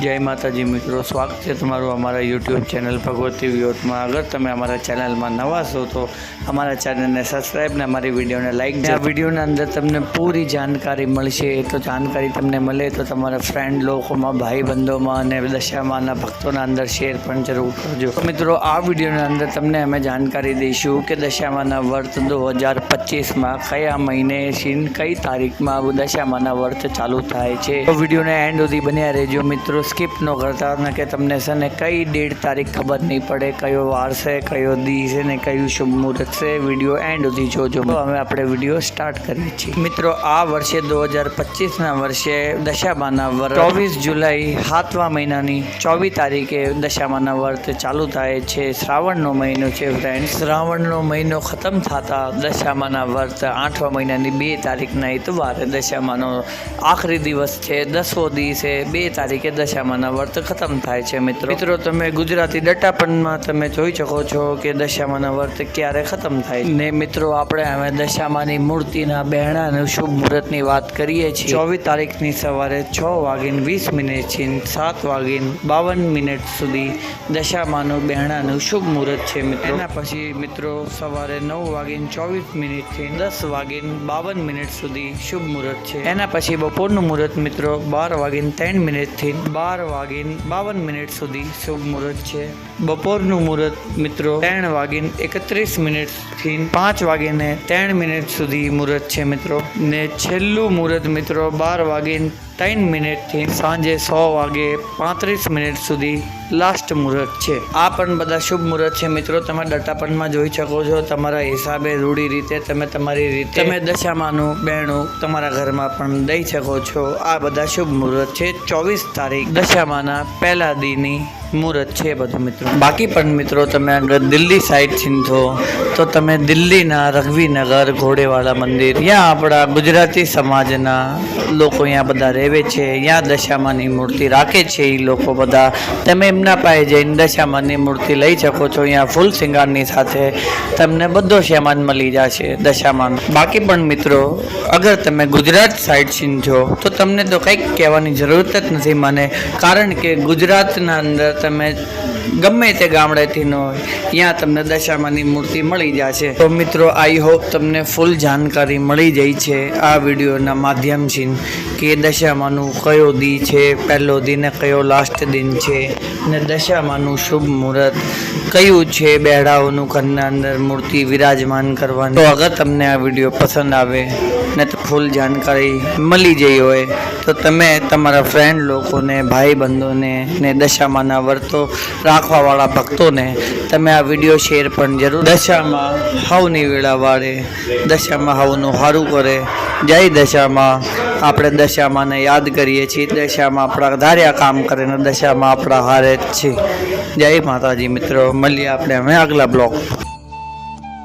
जय माता जी मित्रों, स्वागत है तुम्हारू हमारा यूट्यूब चैनल भगवती व्यूट में। अगर તમે અમારા ચેનલમાં નવા છો તો અમારા ચેનલને સબસ્ક્રાઈબ ને અમારી વિડીયોને લાઈક આ વિડીયોના અંદર તમને પૂરી જાણકારી મળશે। તો જાણકારી તમને મળે તો તમારા ફ્રેન્ડ લોકોમાં, ભાઈ બંધોમાં અને દશામાના ભક્તોના અંદર શેર પણ જરૂર કરજો। મિત્રો, આ વિડીયોના અંદર તમને અમે જાણકારી દઈશું કે દશામાના વ્રત 2025માં કયા મહિને કઈ તારીખમાં દશામાના વ્રત ચાલુ થાય છે। તો વિડીયોને એન્ડ સુધી બન્યા રહેજો મિત્રો, स्कीप न करता न कि तमने से ने कई डेट तारीख खबर नहीं पड़े, कयो वार से, कयो दी से ने कયું शुभ मुहूर्त से। विडियो एंड સુધી જોજો। તો અમે આપણે વિડિયો સ્ટાર્ટ કરીએ છીએ। મિત્રો, આ વર્ષે 2025ના વર્ષે દશામાના વ્રત 24 જુલાઈ 7મા મહિનાની 24 તારીખે દશામાના વ્રત ચાલુ થાય છે। શ્રાવણનો મહિનો છે ફ્રેન્ડ। શ્રાવણનો મહિનો ખતમ થતા દશામાના વ્રત 8મા મહિનાની 2 તારીખના ઇતવારે દશામાનો આખરી દિવસ છે। 10મો દિવસે 2 તારીખે દશામાના વ્રત ખતમ થાય છે। મિત્રો તમે ગુજરાતી ડટાપણમાં તમે જોઈ શકો છો કે દશામાના વ્રત ક્યારે ખતમ થાય ને। મિત્રો, આપણે હવે દશામાની મૂર્તિના બહેણાનું શુભ મુહૂર્તની વાત કરીએ છીએ। 24 તારીખની સવારે 6:20 થી 7:52 સુધી દશામાનું બહેણાનું શુભ મુહૂર્ત છે મિત્રો। એના પછી મિત્રો સવારે 9:24 થી 10:52 સુધી શુભ મુહૂર્ત છે। એના પછી બપોરનું મુહૂર્ત મિત્રો 12:03 થી 12:52 સુધી શુભ મુહૂર્ત છે। બપોરનું મુહૂર્ત મિત્રો 3:31 થી 5:03 સુધી મુહૂર્ત છે મિત્રો। ને છેલ્લું મુહૂર્ત મિત્રો 12:03 થી સાંજે 6:35 સુધી લાસ્ટ મુહૂર્ત છે। આ પણ બધા શુભ મુહૂર્ત છે મિત્રો। તમે ડટાપણમાં જોઈ શકો છો, તમારા હિસાબે રૂઢી રીતે તમે તમારી રીતે તમે દશામાનું બહેણું તમારા ઘરમાં પણ દઈ શકો છો। આ બધા શુભ મુહૂર્ત છે। 24 તારીખ દશામાના પહેલા દીની મુહૂર્ત છે બધું મિત્રો। બાકી પણ મિત્રો તમે અગર દિલ્હી સાઈડ છીંધો તો તમે દિલ્હીના રઘવીનગર ઘોડેવાળા મંદિર, ત્યાં આપણા ગુજરાતી સમાજના લોકો ત્યાં બધા રહેવે છે। ત્યાં દશામાની મૂર્તિ રાખે છે એ લોકો બધા। તમે એમના પાસે જઈને દશામાની મૂર્તિ લઈ શકો છો। ત્યાં ફૂલ શિંગારની સાથે તમને બધો સામાન મળી જશે દશામાનો। બાકી પણ મિત્રો અગર તમે ગુજરાત સાઈડ છીંધો તો તમને તો કંઈક કહેવાની જરૂરત જ નથી મને, કારણ કે ગુજરાતના અંદર તમે ગમે તે ગામડેથી ન હોય ત્યાં તમને દશામાની મૂર્તિ મળી જશે। તો મિત્રો આઈ હોપ તમને ફૂલ જાણકારી મળી જાય છે આ વિડીયોના માધ્યમથી કે દશામાનું કયો દી છે પહેલો દી ને કયો લાસ્ટ દિન છે ને દશામાનું શુભ મુહૂર્ત કયું છે બહેડાઓનું ઘરના અંદર મૂર્તિ વિરાજમાન કરવાની। તો અગર તમને આ વિડીયો પસંદ આવે ને તો ફૂલ જાણકારી મળી જઈ હોય તો તમે તમારા ફ્રેન્ડ લોકોને, ભાઈ બંધોને ને દશામાના વ્રતો રાખવાવાળા ભક્તોને તમે આ વિડીયો શેર પણ જરૂર। દશામાં હવની વેળા વાળે, દશામાં હવનું સારું કરે। જય દશામાં। આપણે દશામાને યાદ કરીએ છીએ। દશામાં આપણા ધાર્યા કામ કરે ને દશામાં આપણા હારે જ છે। જય માતાજી મિત્રો, મળીએ આપણે હવે આગલા બ્લોગ।